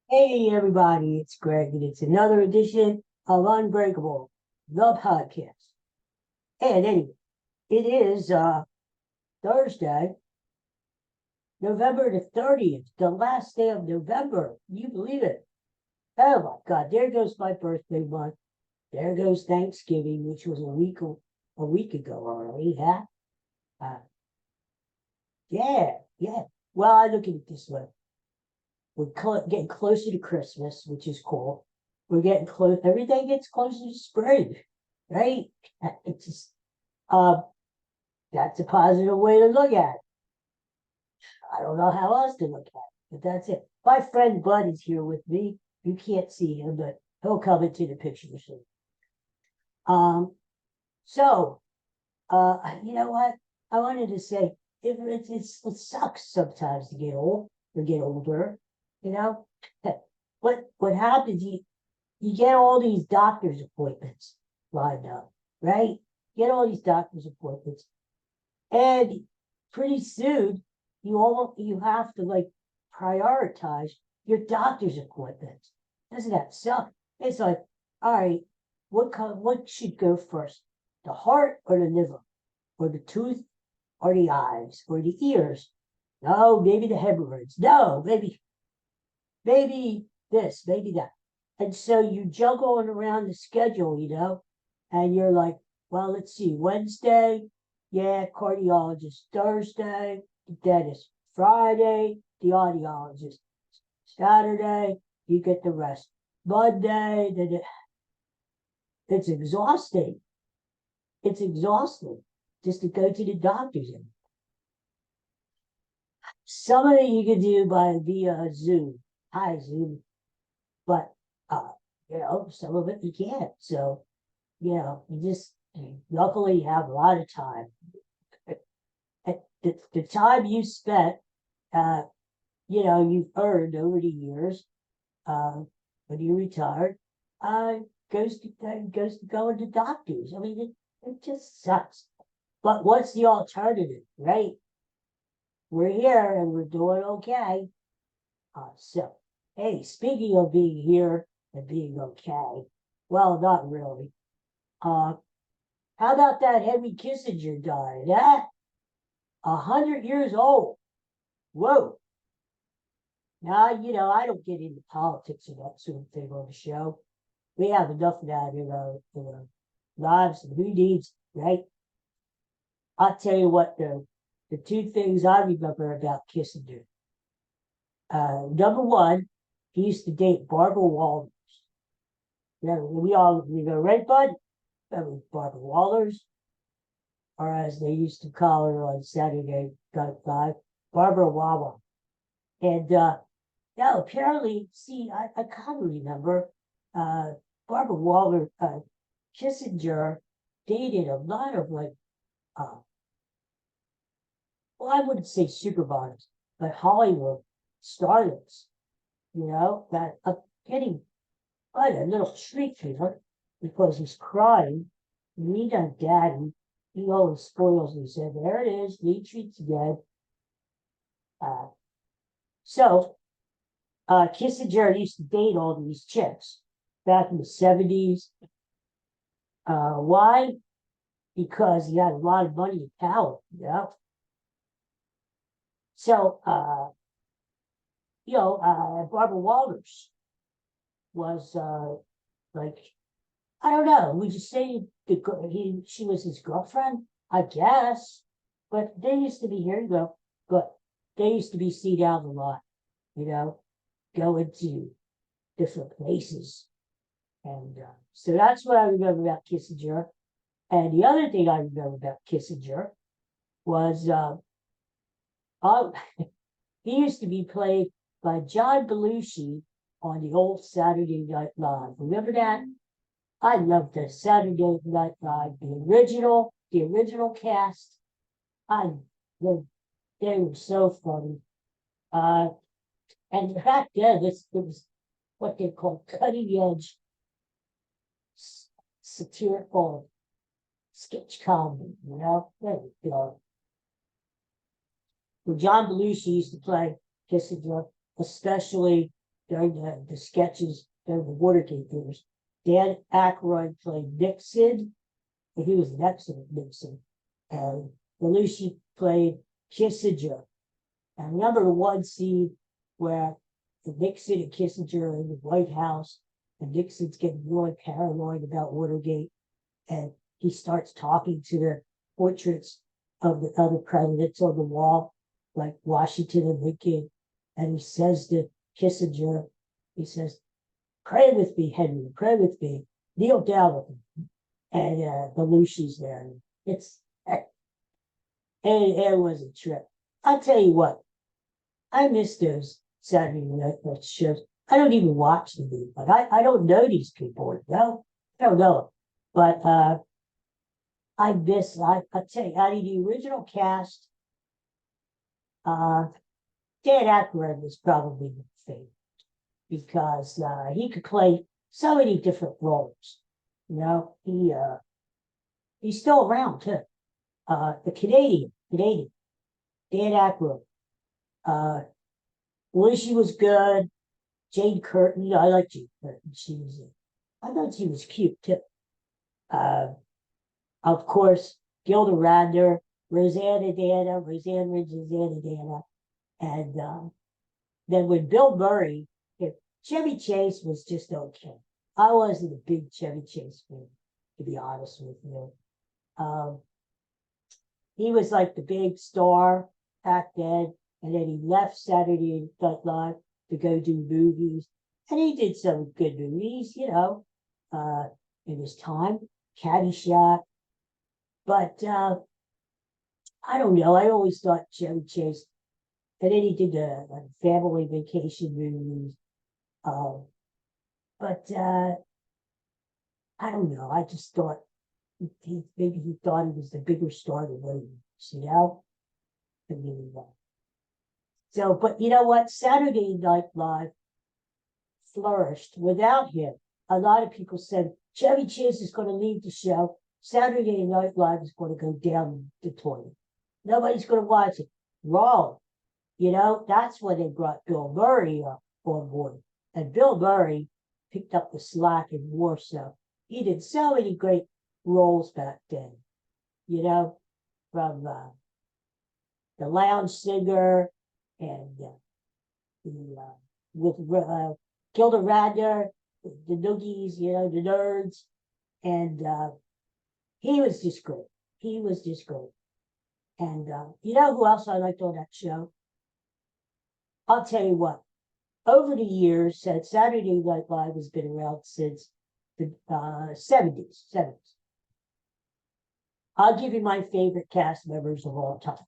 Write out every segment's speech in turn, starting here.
Hey everybody, it's Greg, and it's another edition of Unbreakable, the podcast. And anyway, it is Thursday, November the 30th, the last day of November. Can you believe it? Oh my God, there goes my birthday month. There goes Thanksgiving, which was a week ago already, huh? Uh, yeah. Well, I look at it this way. We're getting closer to Christmas, which is cool. We're getting close. Every day gets closer to spring, right? It's just, uh, that's a positive way to look at it. I don't know how else to look at it, but that's it. My friend Bud is here with me. You can't see him, but he'll come into the picture soon. Um, so, you know what? I wanted to say it sucks sometimes to get old or get older, you know. What happens? You get all these doctor's appointments lined up, right? Get all these doctor's appointments, and pretty soon you have to like prioritize your doctor's appointments. Doesn't that suck? It's like, all right, what should go first? The heart or the liver? Or the tooth or the eyes or the ears? No, maybe the hemorrhoids. No, maybe this, maybe that. And so you juggle it around the schedule, and you're like, well, let's see, Wednesday, yeah, cardiologist. Thursday, the dentist. Friday, the audiologist. Saturday, you get the rest. Monday, it's exhausting. It's exhausting just to go to the doctor's. Some of it you can do via Zoom, hi Zoom, but uh, some of it you can't. So, you just luckily you have a lot of time. The time you spent, uh, you've earned over the years, uh, when you retired, uh, goes to going to doctors. I mean, it just sucks. But what's the alternative, right? We're here and we're doing okay. So, hey, speaking of being here and being okay, well, not really. Uh, how about that Henry Kissinger died? 100 years old. Whoa. Now, I don't get into politics and that sort of thing on the show. We have enough of that in our lives, and who needs, right? I'll tell you what, though, the two things I remember about Kissinger. Number one, he used to date Barbara Walters. We go, right, Bud? That was Barbara Walters, or as they used to call her on Saturday Night Live, Barbara Wawa. And now apparently, see, I kind of remember uh, Barbara Waller, Kissinger dated a lot of like, uh, well, I wouldn't say supermodels, but Hollywood starlets, that I'm getting quite a little treat here because he's crying. Me and daddy, he always spoils me. He said, there it is, me treats again. Uh, so Kissinger used to date all these chicks back in the 70s. Why? Because he had a lot of money and power, So, Barbara Walters was like, I don't know. We just say she was his girlfriend, I guess. But they used to be here you go. But they used to be seen out a lot, you know, going to different places. And so that's what I remember about Kissinger. And the other thing I remember about Kissinger was uh, he used to be played by John Belushi on the old Saturday Night Live. Remember that? I loved the Saturday Night Live, the original cast. I they, they were so funny. Uh, and back then, it was what they call cutting edge satirical sketch comedy. When John Belushi used to play Kissinger, especially during the sketches during the Watergate years. Dan Aykroyd played Nixon, and he was an excellent Nixon. And Belushi played Kissinger. And I remember the one scene where Nixon and Kissinger are in the White House, and Nixon's getting really paranoid about Watergate, and he starts talking to the portraits of the other presidents on the wall, like Washington and Lincoln, and he says to Kissinger, he says, "Pray with me, Henry, pray with me, kneel down with me." And Belushi's there. It was a trip. I'll tell you what, I miss those Saturday night shows. I don't even watch the movie, but I don't know these people. No, I don't know them. But I'll tell you, out of the original cast, Dan Aykroyd was probably my favorite because he could play so many different roles. You know, he's still around too. The Canadian, Dan Aykroyd. Lucy was good. Jane Curtin, I like Jane Curtin. I thought she was cute too. Of course, Gilda Radner, Roseanne Ridge, and then when Bill Murray, Chevy Chase was just okay. I wasn't a big Chevy Chase fan, to be honest with you. He was like the big star back then, and then he left Saturday Night Live to go do movies, and he did some good movies, you know, in his time, Caddyshack. But I don't know. I always thought Chevy Chase, and then he did the family vacation movies. But I don't know. I just thought maybe he thought he was the bigger star than what he was, you know? I mean, so, but you know what? Saturday Night Live flourished without him. A lot of people said Chevy Chase is going to leave the show. Saturday Night Live is going to go down the toilet. Nobody's going to watch it. Wrong. You know, that's when they brought Bill Murray on board. And Bill Murray picked up the slack and more so. He did so many great roles back then, you know, from the lounge singer and with Gilda Radner, the Noogies, you know, the Nerds, and he was just great. He was just great. And you know who else I liked on that show? I'll tell you what. Over the years, Saturday Night Live has been around since the 70s. I'll give you my favorite cast members of all time.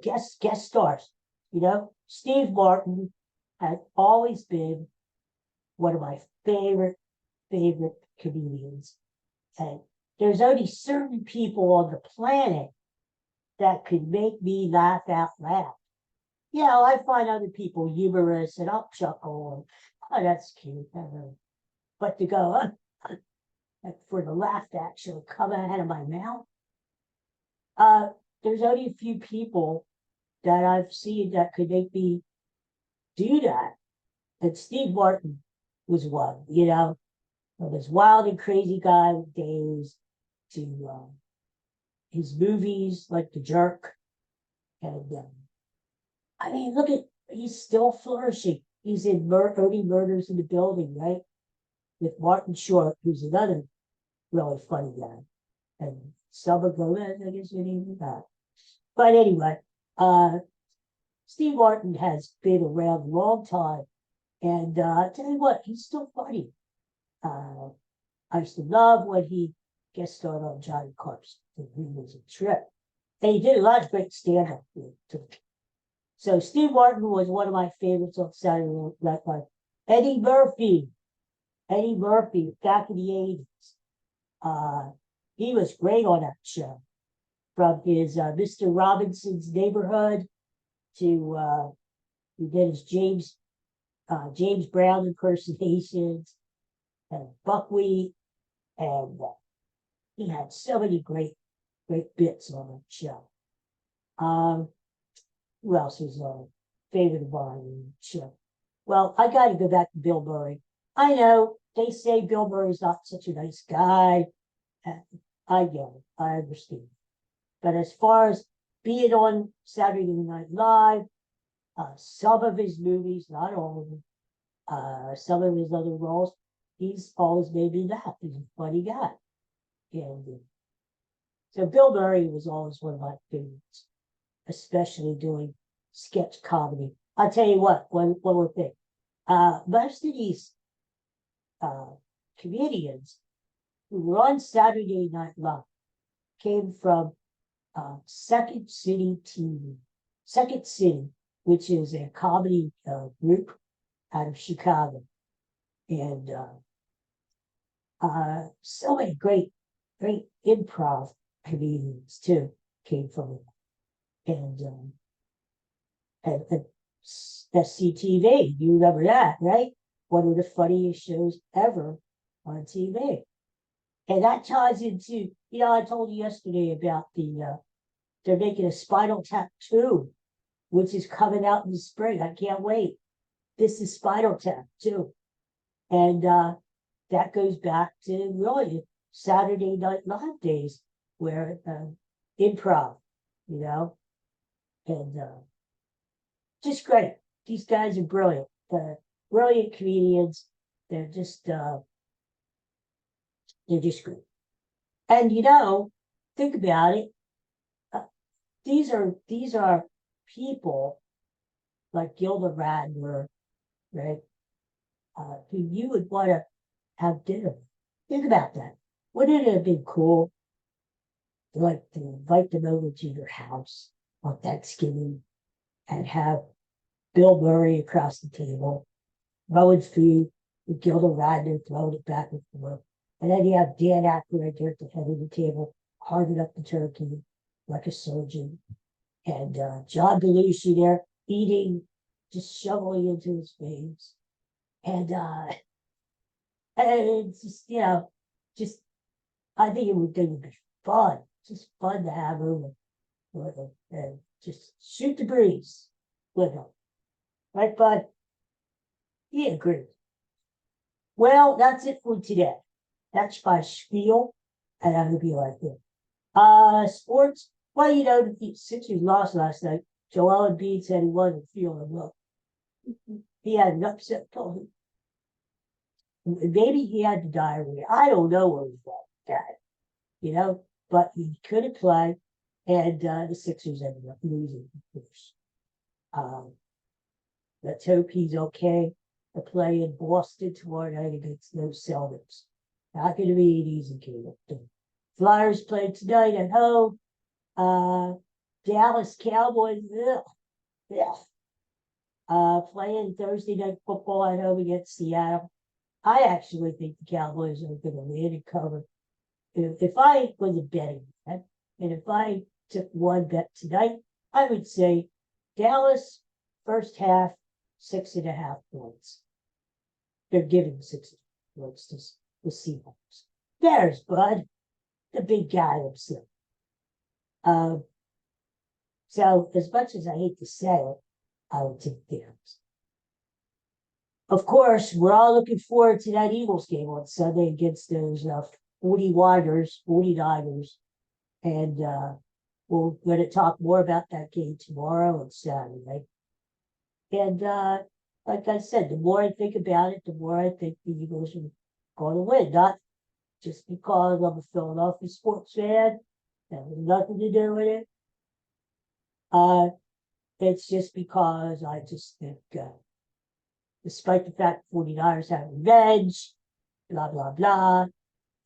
Guest stars. You know, Steve Martin has always been one of my favorite comedians. And there's only certain people on the planet that could make me laugh out loud. You know, I find other people humorous and I'll chuckle and, oh, that's cute. But to go, for the laugh to actually come out of my mouth, there's only a few people that I've seen that could make me do that. And Steve Martin was one, you know, from his wild and crazy guy days to his movies like The Jerk. And I mean, look at, he's still flourishing. He's in Only Murders in the Building, right? With Martin Short, who's another really funny guy. And Selma Gomez, I guess your name is that. But anyway, Steve Martin has been around a long time. And I tell you what, he's still funny. I used to love when he guest starred on Johnny Carson. He was a trip. And he did a lot of great stand-up too. So Steve Martin was one of my favorites on Saturday Night Live. Eddie Murphy, back in the 80s. He was great on that show. From his Mr. Robinson's Neighborhood to he did his James Brown impersonations and Buckwheat, and he had so many great bits on that show. Who else was a favorite of mine in the show? Well, I got to go back to Bill Murray. I know they say Bill Murray's not such a nice guy. I get it. I understand. But as far as being on Saturday Night Live, some of his movies, not all of them, some of his other roles, he's always made me laugh. He's a funny guy. And so Bill Murray was always one of my favorites, especially doing sketch comedy. I'll tell you what, one more thing. Most of these comedians who were on Saturday Night Live came from Second City TV. Second City, which is a comedy group out of Chicago. And so many great improv comedians too came from it. And SCTV, you remember that, right? One of the funniest shows ever on TV. And that ties into, I told you yesterday about they're making a Spinal Tap 2, which is coming out in the spring. I can't wait. This is Spinal Tap 2. And that goes back to really Saturday Night Live days where improv, and just great. These guys are brilliant. Brilliant comedians. They're just great. And think about it. These are people like Gilda Radner, right? Who you would want to have dinner with. Think about that. Wouldn't it have been cool, like, to invite them over to your house on Thanksgiving and have Bill Murray across the table, throwing food, with Gilda Radner throwing it back and forth, and then you have Dan Aykroyd right there at the head of the table, carving up the turkey like a surgeon, and John Belushi there eating, just shoveling into his face, and it's just I think it would be fun, just fun to have over with him and just shoot the breeze with him, right, bud? He agreed. Well, that's it for today. That's my spiel, and I'm gonna be like this. Sports. Well, the Sixers lost last night. Joel Embiid said he wasn't feeling well. He had an upset tummy. Maybe he had the diarrhea. I don't know what he got, but he couldn't play, and the Sixers ended up losing, of course. Let's hope he's okay to play in Boston tomorrow night against those Celtics. Not going to be an easy game. The Flyers play tonight at home. Dallas Cowboys, playing Thursday night football at home against Seattle. I actually think the Cowboys are going to win and cover. If I was a betting man, and if I took one bet tonight, I would say Dallas first half 6.5 points. They're giving 6 points to the Seahawks. There's Bud, the big guy himself. So as much as I hate to say it, I would take Dallas. Of course, we're all looking forward to that Eagles game on Sunday against those 49ers. And we're going to talk more about that game tomorrow and Saturday. And like I said, the more I think about it, the more I think the Eagles are going to win. Not just because I'm a Philadelphia sports fan. That has nothing to do with it. It's just because I just think, despite the fact the 49ers have revenge, blah, blah, blah,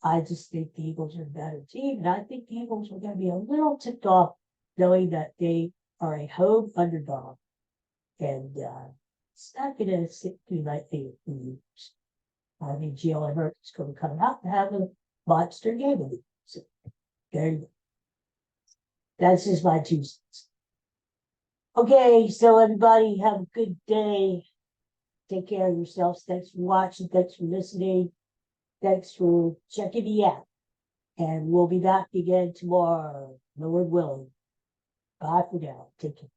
I just think the Eagles are a better team. And I think the Eagles are going to be a little ticked off knowing that they are a home underdog. And it's not going to sit through like they years. I mean, Jalen Hurts is going to come out and have a monster game with it. So, there you go. That's just my 2 cents. Okay, so everybody have a good day. Take care of yourselves. Thanks for watching. Thanks for listening. Thanks for checking me out. And we'll be back again tomorrow, Lord willing. Bye for now. Take care.